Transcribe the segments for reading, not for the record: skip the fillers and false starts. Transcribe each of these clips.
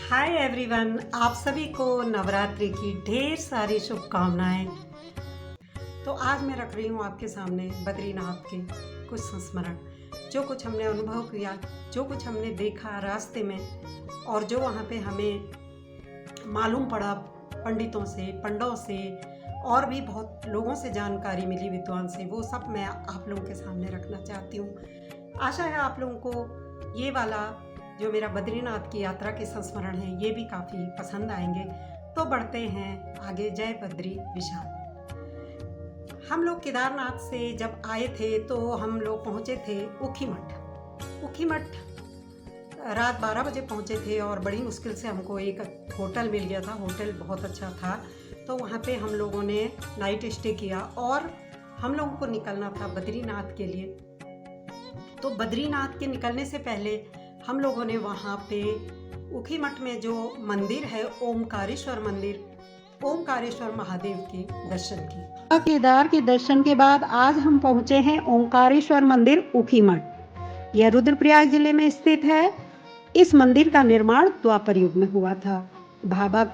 Hi everyone, आप सभी को नवरात्रि की ढेर सारी शुभकामनाएं। तो आज मैं रख रही हूँ आपके सामने बद्रीनाथ के कुछ संस्मरण, जो कुछ हमने अनुभव किया, जो कुछ हमने देखा रास्ते में और जो वहाँ पे हमें मालूम पड़ा पंडितों से, पंडों से और भी बहुत लोगों से जानकारी मिली, विद्वान से, वो सब मैं आप लोगों के सामने रखना चाहती हूँ। आशा है आप लोगों को ये वाला जो मेरा बद्रीनाथ की यात्रा के संस्मरण है ये भी काफ़ी पसंद आएंगे। तो बढ़ते हैं आगे। जय बद्री विशाल। हम लोग केदारनाथ से जब आए थे तो हम लोग पहुँचे थे ऊखीमठ रात 12 बजे पहुँचे थे और बड़ी मुश्किल से हमको एक होटल मिल गया था। होटल बहुत अच्छा था, तो वहाँ पे हम लोगों ने नाइट स्टे किया और हम लोगों को निकलना था बद्रीनाथ के लिए। तो बद्रीनाथ के निकलने से पहले हम लोगों ने वहाँ पे ऊखीमठ में जो मंदिर है ओमकारेश्वर मंदिर, ओमकारेश्वर महादेव के दर्शन किए। केदार के दर्शन के बाद आज हम पहुँचे हैं ओमकारेश्वर मंदिर ऊखीमठ। यह रुद्रप्रयाग जिले में स्थित है। इस मंदिर का निर्माण द्वापर युग में हुआ था। बाबा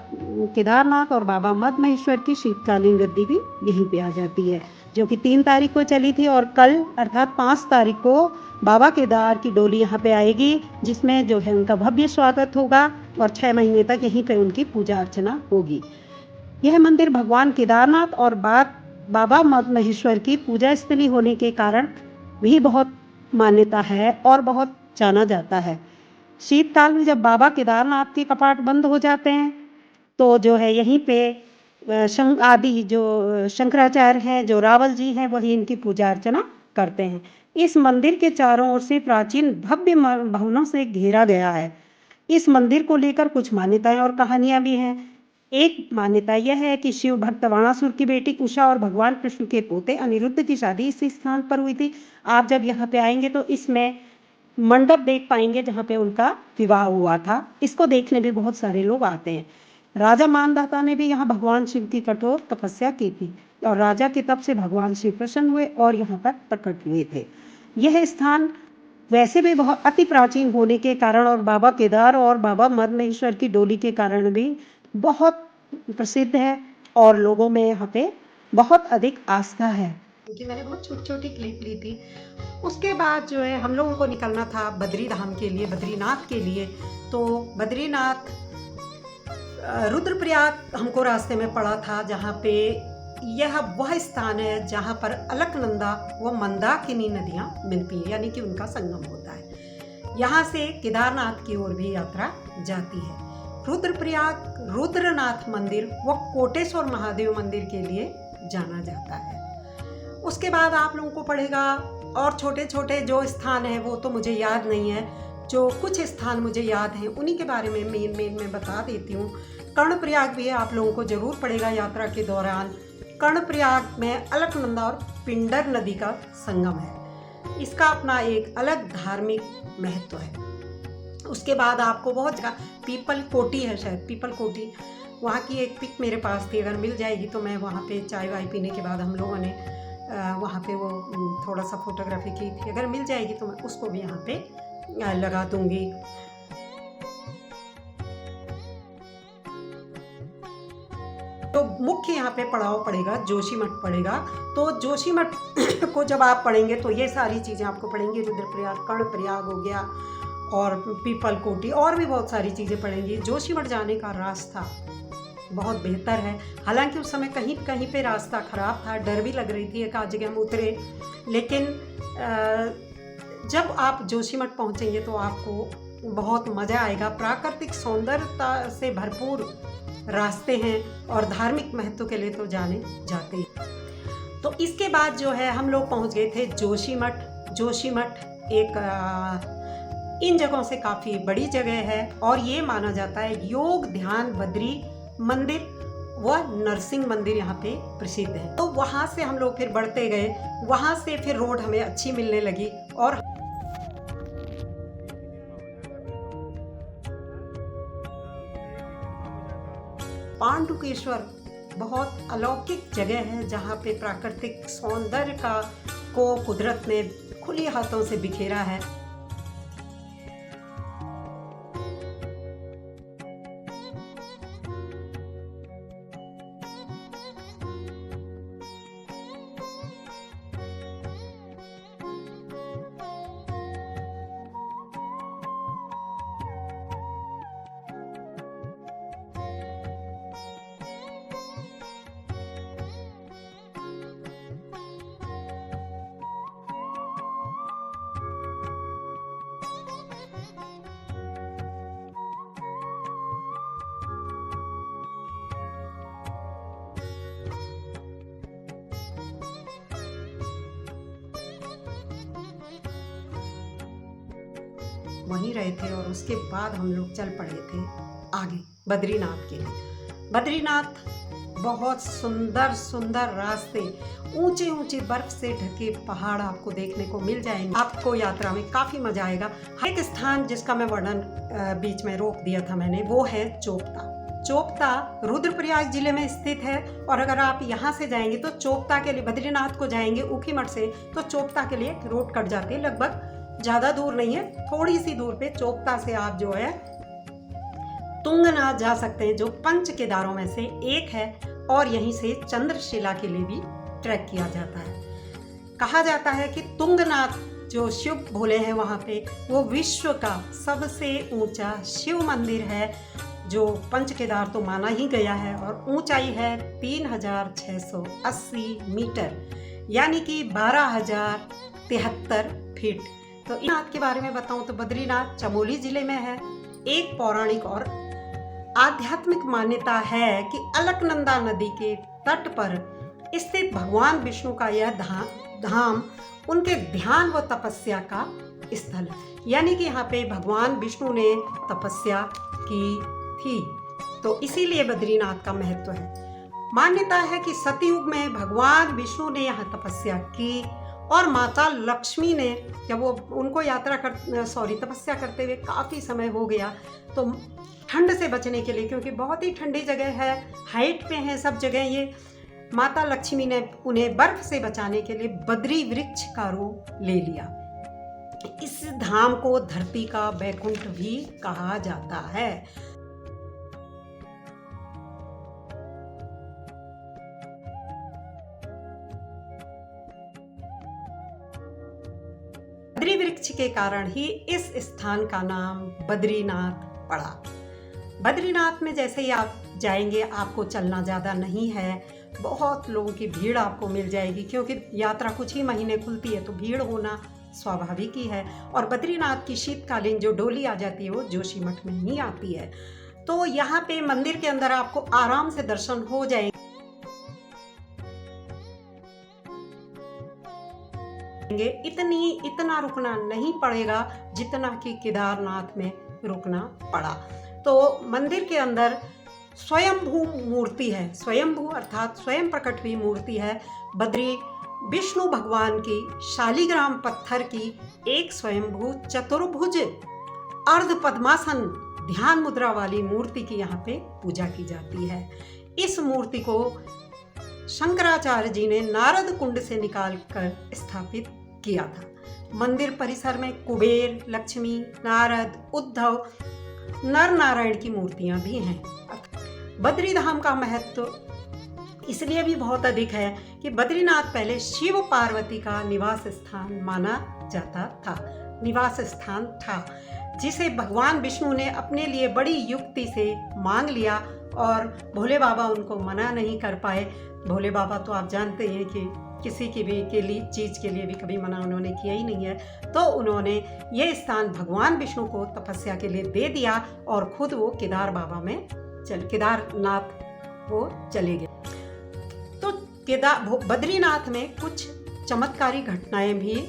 केदारनाथ और बाबा मद्महेश्वर की शीतकालीन गद्दी भी यहीं पे आ जाती है, जो कि 3 तारीख को चली थी और कल अर्थात 5 तारीख को बाबा केदार की डोली यहाँ पे आएगी, जिसमें जो है उनका भव्य स्वागत होगा और 6 महीने तक यहीं पे उनकी पूजा अर्चना होगी। यह मंदिर भगवान केदारनाथ और बाबा मद्महेश्वर की पूजा स्थली होने के कारण भी बहुत मान्यता है और बहुत जाना जाता है। शीतकाल में जब बाबा केदारनाथ के कपाट बंद हो जाते हैं तो जो है यहीं पे आदि जो शंकराचार्य हैं, जो रावल जी हैं, वही इनकी पूजा अर्चना करते हैं। इस मंदिर के चारों ओर से प्राचीन भव्य भवनों से घेरा गया है। इस मंदिर को लेकर कुछ मान्यताएं और कहानियां भी हैं। एक मान्यता यह है कि शिव भक्त बाणासुर की बेटी उषा और भगवान कृष्ण के पोते अनिरुद्ध की शादी इस स्थान पर हुई थी। आप जब यहाँ पे आएंगे तो इसमें मंडप देख पाएंगे जहाँ पे उनका विवाह हुआ था। इसको देखने भी बहुत सारे लोग आते हैं। राजा मानधाता ने भी यहाँ भगवान शिव की कठोर तपस्या की थी और राजा के तप से भगवान शिव प्रसन्न हुए और यहाँ पर प्रकट हुए थे। यह स्थान वैसे भी बहुत अति प्राचीन होने के कारण और बाबा केदार और बाबा मद्महेश्वर की डोली के कारण भी बहुत प्रसिद्ध है और लोगों में यहाँ पे बहुत अधिक आस्था है, क्योंकि मैंने बहुत छोटी छोटी क्लिप ली थी। उसके बाद जो है हम लोगों को निकलना था बद्री धाम के लिए, बद्रीनाथ के लिए। तो बद्रीनाथ रुद्रप्रयाग हमको रास्ते में पड़ा था, जहाँ पे यह वह स्थान है जहाँ पर अलकनंदा व मंदाकिनी नदियाँ मिलती हैं, यानी कि उनका संगम होता है। यहाँ से केदारनाथ की ओर भी यात्रा जाती है। रुद्रप्रयाग रुद्रनाथ मंदिर व कोटेश्वर महादेव मंदिर के लिए जाना जाता है। उसके बाद आप लोगों को पड़ेगा और छोटे छोटे जो स्थान हैं वो तो मुझे याद नहीं है, जो कुछ स्थान मुझे याद हैं उन्हीं के बारे में मेन मैं बता देती हूँ। कर्णप्रयाग भी आप लोगों को जरूर पड़ेगा यात्रा के दौरान। कर्णप्रयाग में अलकनंदा और पिंडर नदी का संगम है। इसका अपना एक अलग धार्मिक महत्व है। उसके बाद आपको बहुत जगह पीपल कोटी है, शायद पीपल कोटी, वहाँ की एक पिक मेरे पास थी, अगर मिल जाएगी तो मैं वहाँ पे चाय वाय पीने के बाद हम लोगों ने वहाँ पे वो थोड़ा सा फोटोग्राफी की थी। अगर मिल जाएगी तो मैं उसको भी यहाँ पे लगा दूंगी। तो मुख्य यहाँ पे पड़ाव पड़ेगा जोशीमठ पड़ेगा। तो जोशीमठ को जब आप पढ़ेंगे तो ये सारी चीज़ें आपको पढ़ेंगी। रुद्रप्रयाग, कर्णप्रयाग हो गया और पीपल कोटी और भी बहुत सारी चीज़ें पढ़ेंगी। जोशीमठ जाने का रास्ता बहुत बेहतर है। हालांकि उस समय कहीं कहीं पे रास्ता ख़राब था, डर भी लग रही थी, एक आध जगह हम उतरे, लेकिन जब आप जोशीमठ पहुँचेंगे तो आपको बहुत मज़ा आएगा। प्राकृतिक सौंदर्यता से भरपूर रास्ते हैं और धार्मिक महत्व के लिए तो जाने जाते हैं। तो इसके बाद जो है हम लोग पहुँच गए थे जोशीमठ। जोशीमठ एक इन जगहों से काफ़ी बड़ी जगह है और ये माना जाता है योग ध्यान बद्री मंदिर व नरसिंह मंदिर यहाँ पे प्रसिद्ध है। तो वहाँ से हम लोग फिर बढ़ते गए, वहाँ से फिर रोड हमें अच्छी मिलने लगी और पांडुकेश्वर बहुत अलौकिक जगह है जहाँ पे प्राकृतिक सौंदर्य को कुदरत ने खुले हाथों से बिखेरा है। वहीं रहे थे और उसके बाद हम लोग चल पड़े थे आगे बद्रीनाथ के लिए। बद्रीनाथ बहुत सुंदर सुंदर रास्ते, ऊंचे ऊंचे बर्फ से ढके पहाड़ आपको देखने को मिल जाएंगे। आपको यात्रा में काफ़ी मजा आएगा। हर एक स्थान जिसका मैं वर्णन बीच में रोक दिया था मैंने, वो है चोपता। चोपता रुद्रप्रयाग जिले में स्थित है और अगर आप यहाँ से जाएंगे तो चोपता के लिए, बद्रीनाथ को जाएंगे ऊखीमठ से तो चोपता के लिए रोड कट जाते हैं। लगभग ज़्यादा दूर नहीं है, थोड़ी सी दूर पे चोपता से आप जो है तुंगनाथ जा सकते हैं, जो पंच केदारों में से एक है और यहीं से चंद्रशिला के लिए भी ट्रैक किया जाता है। कहा जाता है कि तुंगनाथ जो शिव भोले हैं वहाँ पे, वो विश्व का सबसे ऊंचा शिव मंदिर है, जो पंच केदार तो माना ही गया है और ऊंचाई है 3680 मीटर, यानी कि 12,073 फीट। तो इन नाथ के बारे में बताऊं तो बद्रीनाथ चमोली जिले में है। एक पौराणिक और आध्यात्मिक मान्यता है कि अलकनंदा नदी के तट पर स्थित भगवान विष्णु का यह धाम उनके ध्यान व तपस्या का स्थल है, यानी कि यहाँ पे भगवान विष्णु ने तपस्या की थी, तो इसीलिए बद्रीनाथ का महत्व है। मान्यता है कि सतयुग में भगवान विष्णु ने यहाँ तपस्या की और माता लक्ष्मी ने, जब वो उनको तपस्या करते हुए काफ़ी समय हो गया, तो ठंड से बचने के लिए, क्योंकि बहुत ही ठंडी जगह है, हाइट पे है सब जगह, ये माता लक्ष्मी ने उन्हें बर्फ से बचाने के लिए बद्री वृक्ष का रूप ले लिया। इस धाम को धरती का बैकुंठ भी कहा जाता है। बद्री वृक्ष के कारण ही इस स्थान का नाम बद्रीनाथ पड़ा। बद्रीनाथ में जैसे ही आप जाएंगे, आपको चलना ज़्यादा नहीं है, बहुत लोगों की भीड़ आपको मिल जाएगी, क्योंकि यात्रा कुछ ही महीने खुलती है तो भीड़ होना स्वाभाविक ही है। और बद्रीनाथ की शीतकालीन जो डोली आ जाती है वो जोशीमठ में ही आती है, तो यहाँ पे मंदिर के अंदर आपको आराम से दर्शन हो जाएंगे। इतना रुकना नहीं पड़ेगा जितना कि केदारनाथ में रुकना पड़ा। तो मंदिर के अंदर स्वयंभू मूर्ति है, स्वयंभू अर्थात स्वयं प्रकट हुई मूर्ति है। बद्री विष्णु भगवान की शालिग्राम पत्थर की एक स्वयंभू चतुर्भुज अर्ध पद्मासन ध्यान मुद्रा वाली मूर्ति की यहाँ पे पूजा की जाती है। इस मूर्ति को शंकराचार्य जी ने नारद कुंड से निकालकर स्थापित किया था। मंदिर परिसर में कुबेर, लक्ष्मी, नारद, उद्धव, नर नारायण की मूर्तियां भी हैं। बद्री धाम का महत्व इसलिए भी बहुत अधिक है कि बद्रीनाथ पहले शिव पार्वती का निवास स्थान माना जाता था, निवास स्थान था, जिसे भगवान विष्णु ने अपने लिए बड़ी युक्ति से मांग लिया और भोले बाबा उनको मना नहीं कर पाए। भोले बाबा तो आप जानते हैं कि किसी की भी चीज़ के लिए भी कभी मना उन्होंने किया ही नहीं है, तो उन्होंने ये स्थान भगवान विष्णु को तपस्या के लिए दे दिया और खुद वो केदारनाथ वो चले गए। तो बद्रीनाथ में कुछ चमत्कारी घटनाएं भी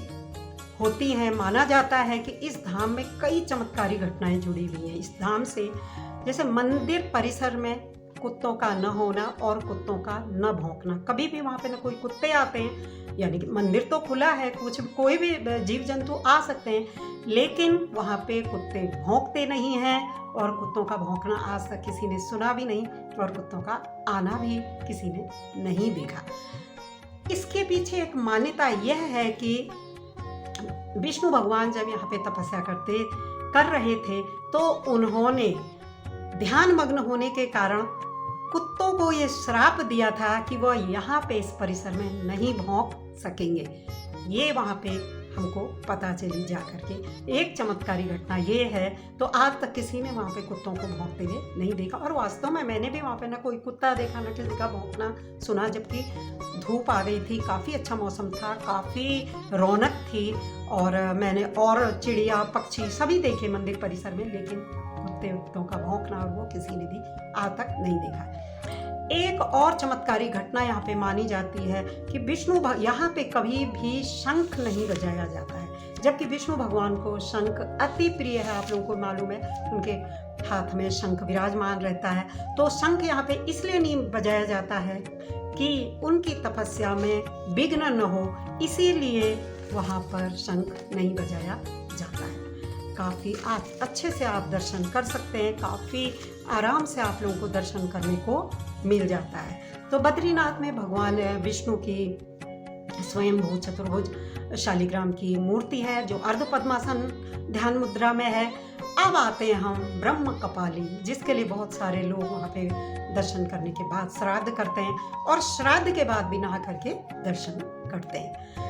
होती हैं। माना जाता है कि इस धाम में कई चमत्कारी घटनाएं जुड़ी हुई हैं। इस धाम से जैसे मंदिर परिसर में कुत्तों का न होना और कुत्तों का न भौंकना, कभी भी वहाँ पे न कोई कुत्ते आते हैं, यानी कि मंदिर तो खुला है, कोई भी जीव जंतु आ सकते हैं, लेकिन वहाँ पे कुत्ते भौंकते नहीं हैं और कुत्तों का भौंकना आज तक किसी ने सुना भी नहीं और कुत्तों का आना भी किसी ने नहीं देखा। इसके पीछे एक मान्यता यह है कि विष्णु भगवान जब यहाँ पे तपस्या कर रहे थे तो उन्होंने ध्यान मग्न होने के कारण कुत्तों को ये श्राप दिया था कि वह यहाँ पे इस परिसर में नहीं भौंक सकेंगे। ये वहाँ पे हमको पता चली जा करके। एक चमत्कारी घटना ये है, तो आज तक किसी ने वहाँ पे कुत्तों को भौंकते हुए नहीं देखा और वास्तव में मैंने भी वहाँ पे ना कोई कुत्ता देखा ना किसी का भौंकना सुना, जबकि धूप आ गई थी, काफ़ी अच्छा मौसम था, काफ़ी रौनक थी और मैंने और चिड़िया पक्षी सभी देखे मंदिर परिसर में, लेकिन कुत्तों का भौंकना और वो किसी ने भी आज तक नहीं देखा। एक और चमत्कारी घटना यहाँ पे मानी जाती है कि यहाँ पे कभी भी शंख नहीं बजाया जाता है। जबकि विष्णु भगवान को शंख अति प्रिय है। आप लोगों को मालूम है उनके हाथ में शंख विराजमान रहता है। तो शंख यहाँ पे इसलिए नहीं बजाया जाता है कि उनकी तपस्या में विघ्न न हो, इसीलिए वहाँ पर शंख नहीं बजाया जाता है। काफ़ी अच्छे से आप दर्शन कर सकते हैं, काफ़ी आराम से आप लोगों को दर्शन करने को मिल जाता है। तो बद्रीनाथ में भगवान विष्णु की स्वयंभू चतुर्भुज शालिग्राम की मूर्ति है जो अर्ध पद्मासन ध्यान मुद्रा में है। अब आते हैं हम ब्रह्म कपाली, जिसके लिए बहुत सारे लोग वहाँ पे दर्शन करने के बाद श्राद्ध करते हैं और श्राद्ध के बाद भी नहा करके दर्शन करते हैं।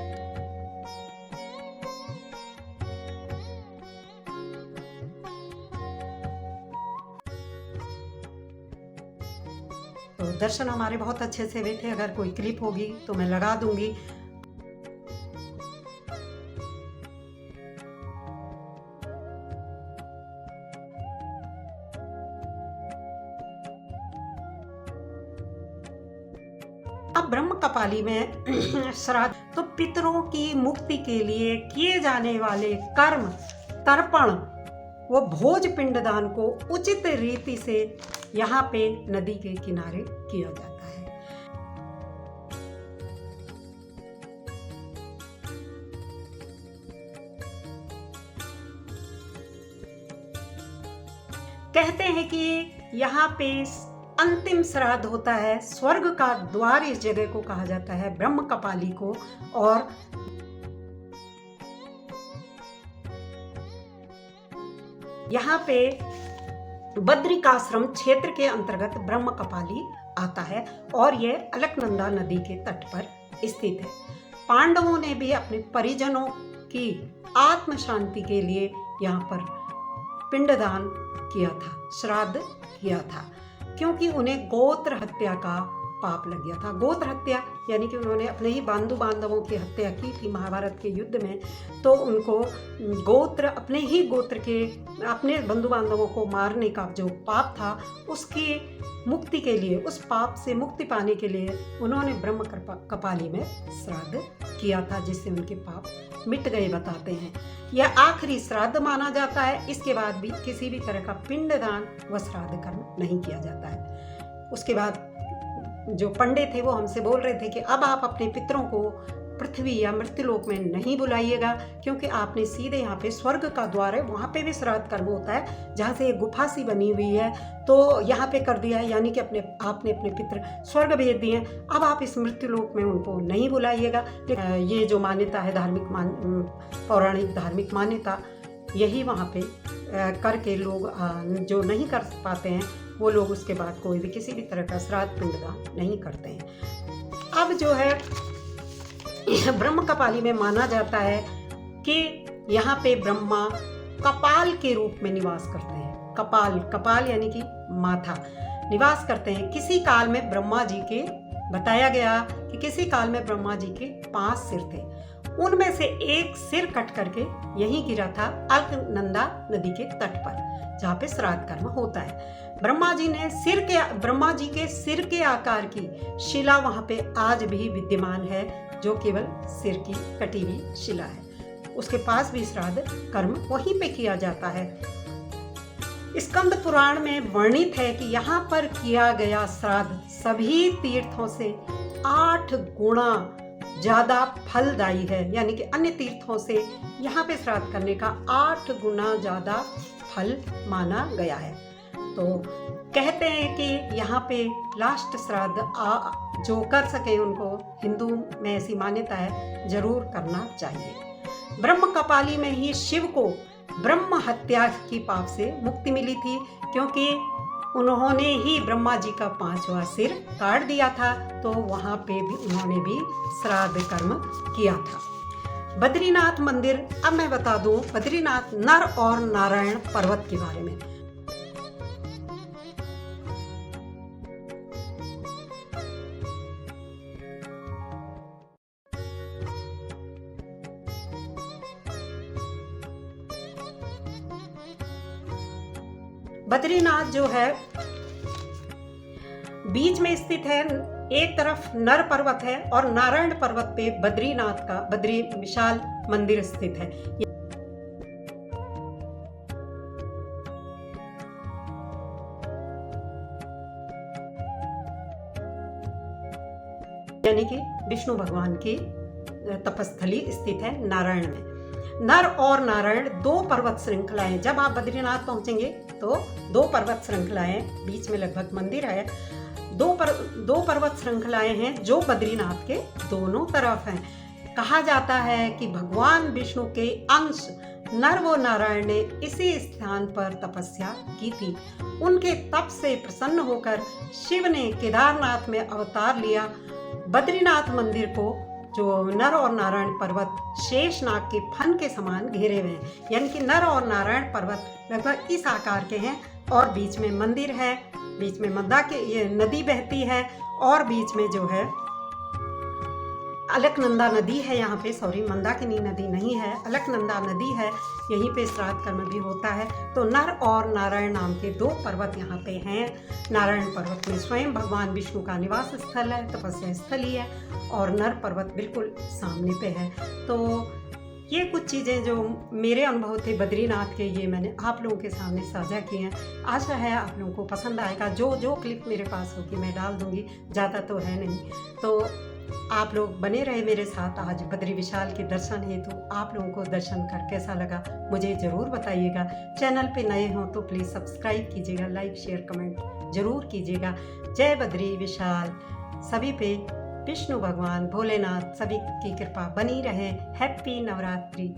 तो दर्शन हमारे बहुत अच्छे से हुए थे। अगर कोई क्लिप होगी तो मैं लगा दूंगी। अब ब्रह्म कपाली में श्राद्ध तो पितरों की मुक्ति के लिए किए जाने वाले कर्म तर्पण वो भोज पिंडदान को उचित रीति से यहाँ पे नदी के किनारे किया जाता है। कहते हैं कि यहाँ पे अंतिम श्राद्ध होता है। स्वर्ग का द्वार इस जगह को कहा जाता है, ब्रह्म कपाली को। और यहाँ पे बद्रिकाश्रम क्षेत्र के अंतर्गत ब्रह्म कपाली आता है और यह अलकनंदा नदी के तट पर स्थित है। पांडवों ने भी अपने परिजनों की आत्म शांति के लिए यहाँ पर पिंडदान किया था, श्राद्ध किया था, क्योंकि उन्हें गोत्र हत्या का पाप लग गया था। गोत्र हत्या यानी कि उन्होंने अपने ही बंधु बांधवों की हत्या की थी महाभारत के युद्ध में। तो उनको गोत्र, अपने ही गोत्र के अपने बंधु बांधवों को मारने का जो पाप था, उसकी मुक्ति के लिए, उस पाप से मुक्ति पाने के लिए उन्होंने ब्रह्म कपाली में श्राद्ध किया था, जिससे उनके पाप मिट गए बताते हैं। यह आखिरी श्राद्ध माना जाता है। इसके बाद भी किसी भी तरह का पिंडदान व श्राद्ध कर्म नहीं किया जाता है। उसके बाद जो पंडित थे वो हमसे बोल रहे थे कि अब आप अपने पितरों को पृथ्वी या मृत्युलोक में नहीं बुलाइएगा, क्योंकि आपने सीधे यहाँ पे स्वर्ग का द्वार है, वहाँ पे भी श्राद्ध कर्म होता है, जहाँ से एक गुफा सी बनी हुई है, तो यहाँ पे कर दिया है। यानी कि आपने अपने पितर स्वर्ग भेज दिए, अब आप इस मृत्युलोक में उनको नहीं बुलाइएगा। ये जो मान्यता है, पौराणिक धार्मिक मान्यता, यही वहाँ पे करके लोग जो नहीं कर पाते हैं वो लोग उसके बाद कोई भी किसी भी तरह का श्राद्ध पिंडदान नहीं करते हैं। अब जो है ब्रह्म कपाली में माना जाता है कि यहाँ पे ब्रह्मा कपाल के रूप में निवास करते हैं। कपाल यानी कि माथा, निवास करते हैं। किसी काल में ब्रह्मा जी के, बताया गया कि किसी काल में ब्रह्मा जी के 5 सिर थे, उनमें से एक सिर कट करके यहीं गिरा था अलकनंदा नदी के तट पर, जहाँ पे श्राद्ध कर्म होता है। ब्रह्मा जी के सिर के आकार की शिला वहाँ पे आज भी विद्यमान है, जो केवल सिर की कटी हुई शिला है। उसके पास भी श्राद्ध कर्म वहीं पे किया जाता है। स्कंद पुराण में वर्णित है कि यहाँ पर किया गया श्राद्ध सभी तीर्थों से 8 गुना ज्यादा फलदायी है। यानी कि अन्य तीर्थों से यहाँ पे श्राद्ध करने का 8 गुना ज्यादा फल माना गया है। तो कहते हैं कि यहाँ पे लास्ट श्राद्ध जो कर सके उनको, हिंदू में ऐसी मान्यता है, जरूर करना चाहिए। ब्रह्म कपाली में ही शिव को ब्रह्म हत्या की पाप से मुक्ति मिली थी, क्योंकि उन्होंने ही ब्रह्मा जी का 5वां सिर काट दिया था। तो वहाँ पे भी उन्होंने भी श्राद्ध कर्म किया था। बद्रीनाथ मंदिर, अब मैं बता दूं बद्रीनाथ नर और नारायण पर्वत के बारे में। बद्रीनाथ जो है बीच में स्थित है एक तरफ नर पर्वत है और नारायण पर्वत पे बद्रीनाथ का बद्री विशाल मंदिर स्थित है, यानी कि विष्णु भगवान की तपस्थली स्थित है नारायण में। नर और नारायण दो पर्वत श्रृंखलाएं, जब आप बद्रीनाथ पहुंचेंगे तो दो पर्वत श्रृंखलाएं, बीच में लगभग मंदिर है, दो पर्वत श्रृंखलाएं हैं जो बद्रीनाथ के दोनों तरफ हैं। कहा जाता है कि भगवान विष्णु के अंश नर व नारायण ने इसी स्थान पर तपस्या की थी। उनके तप से प्रसन्न होकर शिव ने केदारनाथ में अवतार लिया। बद्रीनाथ मंदिर को जो नर और नारायण पर्वत शेषनाग के फन के समान घेरे हुए हैं, यानी कि नर और नारायण पर्वत लगभग इस आकार के हैं और बीच में मंदिर है, बीच में ये नदी बहती है और बीच में जो है अलकनंदा नदी है। यहाँ पे मंदाकिनी नदी नहीं है, अलकनंदा नदी है। यहीं पे श्राद्ध कर्म भी होता है। तो नर और नारायण नाम के दो पर्वत यहाँ पे हैं। नारायण पर्वत में स्वयं भगवान विष्णु का निवास स्थल है, तपस्या स्थल ही है, और नर पर्वत बिल्कुल सामने पे है। तो ये कुछ चीज़ें जो मेरे अनुभव थे बद्रीनाथ के, ये मैंने आप लोगों के सामने साझा किए हैं। आशा है आप लोगों को पसंद आएगा। जो क्लिप मेरे पास होगी मैं डाल दूँगी, ज़्यादा तो है नहीं। तो आप लोग बने रहे मेरे साथ। आज बद्री विशाल के दर्शन हेतु आप लोगों को दर्शन कर कैसा लगा मुझे ज़रूर बताइएगा। चैनल पे नए हों तो प्लीज़ सब्सक्राइब कीजिएगा, लाइक शेयर कमेंट ज़रूर कीजिएगा। जय बद्री विशाल। सभी पे विष्णु भगवान भोलेनाथ सभी की कृपा बनी रहे। हैप्पी नवरात्रि।